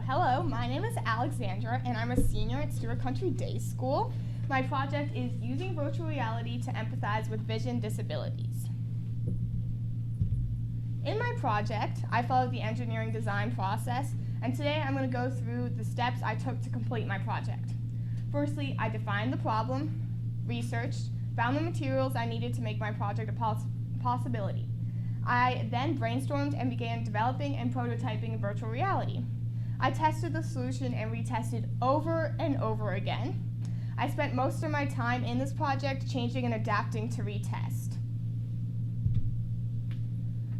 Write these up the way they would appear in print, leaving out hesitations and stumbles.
Hello, my name is Alexandra, and I'm a senior at Stuart Country Day School. My project is using virtual reality to empathize with vision disabilities. In my project, I followed the engineering design process, and today I'm going to go through the steps I took to complete my project. Firstly, I defined the problem, researched, found the materials I needed to make my project a possibility. I then brainstormed and began developing and prototyping virtual reality. I tested the solution and retested over and over again. I spent most of my time in this project changing and adapting to retest.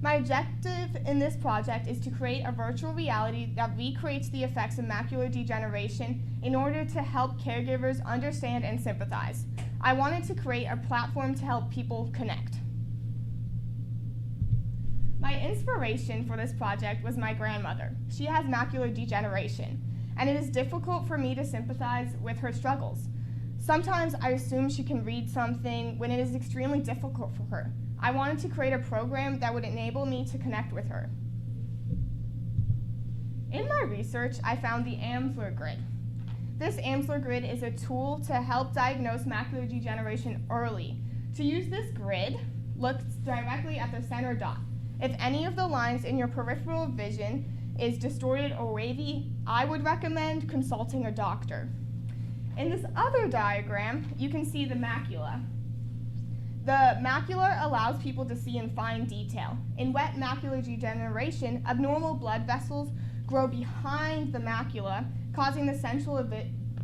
My objective in this project is to create a virtual reality that recreates the effects of macular degeneration in order to help caregivers understand and sympathize. I wanted to create a platform to help people connect. My inspiration for this project was my grandmother. She has macular degeneration, and it is difficult for me to sympathize with her struggles. Sometimes I assume she can read something when it is extremely difficult for her. I wanted to create a program that would enable me to connect with her. In my research, I found the Amsler grid. This Amsler grid is a tool to help diagnose macular degeneration early. To use this grid, look directly at the center dot. If any of the lines in your peripheral vision is distorted or wavy, I would recommend consulting a doctor. In this other diagram, you can see the macula. The macula allows people to see in fine detail. In wet macular degeneration, abnormal blood vessels grow behind the macula, causing the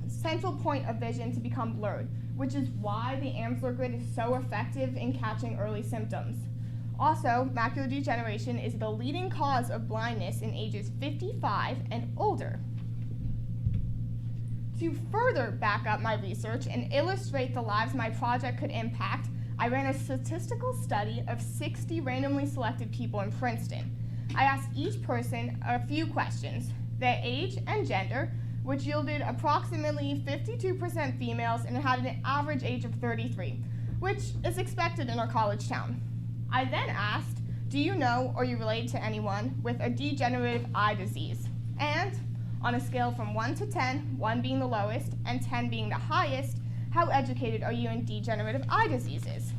central point of vision to become blurred, which is why the Amsler grid is so effective in catching early symptoms. Also, macular degeneration is the leading cause of blindness in ages 55 and older. To further back up my research and illustrate the lives my project could impact, I ran a statistical study of 60 randomly selected people in Princeton. I asked each person a few questions: their age and gender, which yielded approximately 52% females and had an average age of 33, which is expected in our college town. I then asked, do you know or you relate to anyone with a degenerative eye disease? And on a scale from 1 to 10, 1 being the lowest and 10 being the highest, how educated are you in degenerative eye diseases?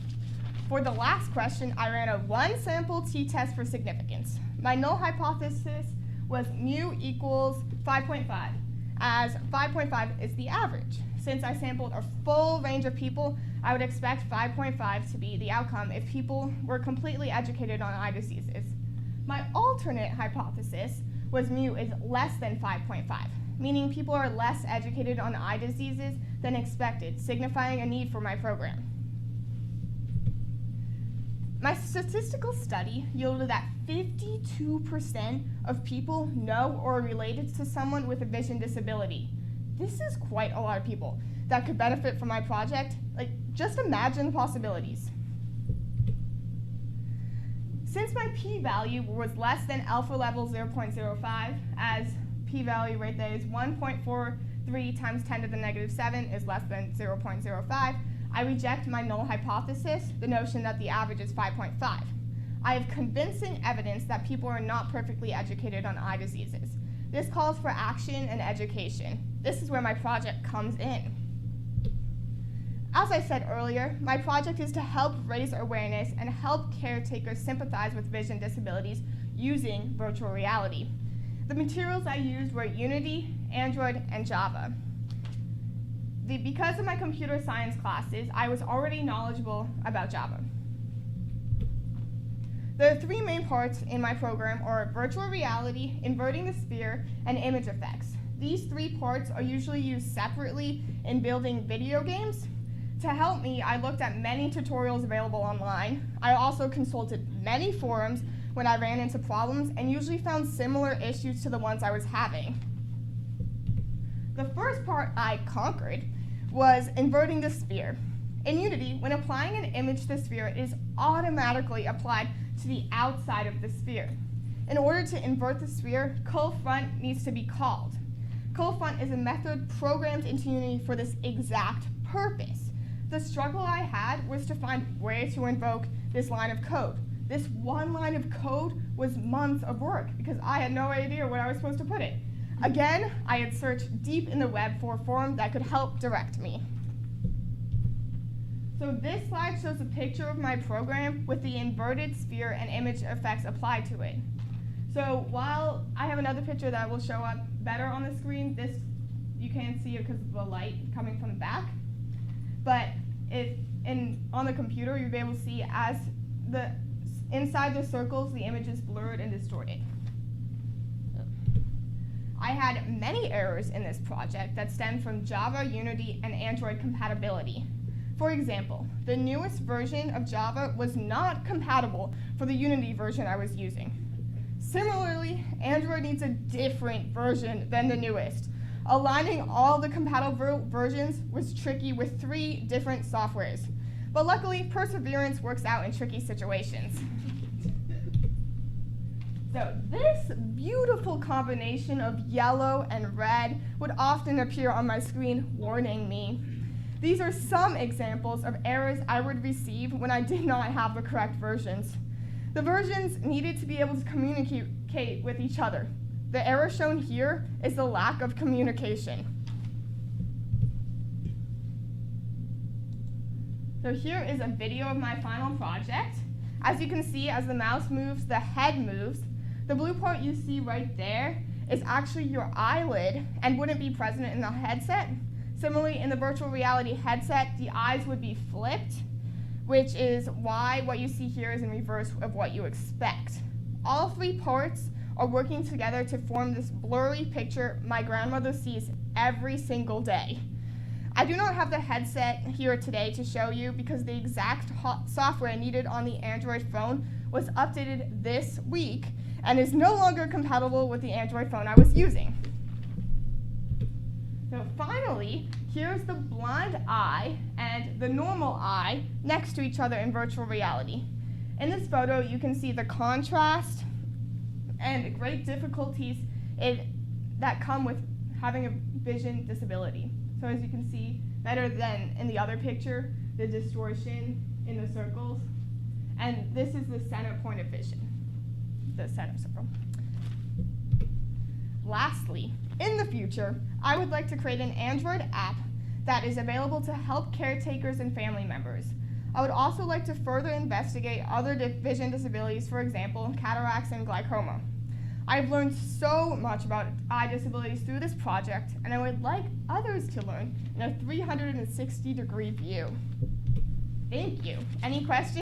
For the last question, I ran a one-sample t-test for significance. My null hypothesis was mu equals 5.5, as 5.5 is the average. Since I sampled a full range of people, I would expect 5.5 to be the outcome if people were completely educated on eye diseases. My alternate hypothesis was mu is less than 5.5, meaning people are less educated on eye diseases than expected, signifying a need for my program. My statistical study yielded that 52% of people know or are related to someone with a vision disability. This is quite a lot of people that could benefit from my project. Just imagine the possibilities. Since my p-value was less than alpha level 0.05, as p-value right there is 1.43 times 10 to the negative 7 is less than 0.05, I reject my null hypothesis, the notion that the average is 5.5. I have convincing evidence that people are not perfectly educated on eye diseases. This calls for action and education. This is where my project comes in. As I said earlier, my project is to help raise awareness and help caretakers sympathize with vision disabilities using virtual reality. The materials I used were Unity, Android, and Java. Because of my computer science classes, I was already knowledgeable about Java. The three main parts in my program are virtual reality, inverting the sphere, and image effects. These three parts are usually used separately in building video games. To help me, I looked at many tutorials available online. I also consulted many forums when I ran into problems and usually found similar issues to the ones I was having. The first part I conquered was inverting the sphere. In Unity, when applying an image to the sphere, it is automatically applied to the outside of the sphere. In order to invert the sphere, cull_front needs to be called. Cull_front is a method programmed into Unity for this exact purpose. The struggle I had was to find where to invoke this line of code. This one line of code was months of work because I had no idea where I was supposed to put it. Again, I had searched deep in the web for a forum that could help direct me. So this slide shows a picture of my program with the inverted sphere and image effects applied to it. So while I have another picture that will show up better on the screen, this you can't see it because of the light coming from the back. But on the computer, you'll be able to see as inside the circles, the image is blurred and distorted. I had many errors in this project that stemmed from Java, Unity, and Android compatibility. For example, the newest version of Java was not compatible for the Unity version I was using. Similarly, Android needs a different version than the newest. Aligning all the compatible versions was tricky with 3 different softwares. But luckily, perseverance works out in tricky situations. So this beautiful combination of yellow and red would often appear on my screen, warning me. These are some examples of errors I would receive when I did not have the correct versions. The versions needed to be able to communicate with each other. The error shown here is the lack of communication. So here is a video of my final project. As you can see, as the mouse moves, the head moves. The blue part you see right there is actually your eyelid and wouldn't be present in the headset. Similarly, in the virtual reality headset, the eyes would be flipped, which is why what you see here is in reverse of what you expect. All 3 parts are working together to form this blurry picture my grandmother sees every single day. I do not have the headset here today to show you because the exact software needed on the Android phone was updated this week and is no longer compatible with the Android phone I was using. So finally, here's the blind eye and the normal eye next to each other in virtual reality. In this photo, you can see the contrast and great difficulties that come with having a vision disability. So as you can see, better than in the other picture, the distortion in the circles. And this is the center point of vision, the center circle. Lastly, in the future, I would like to create an Android app that is available to help caretakers and family members. I would also like to further investigate other vision disabilities, for example, cataracts and glaucoma. I've learned so much about eye disabilities through this project, and I would like others to learn in a 360-degree view. Thank you. Any questions?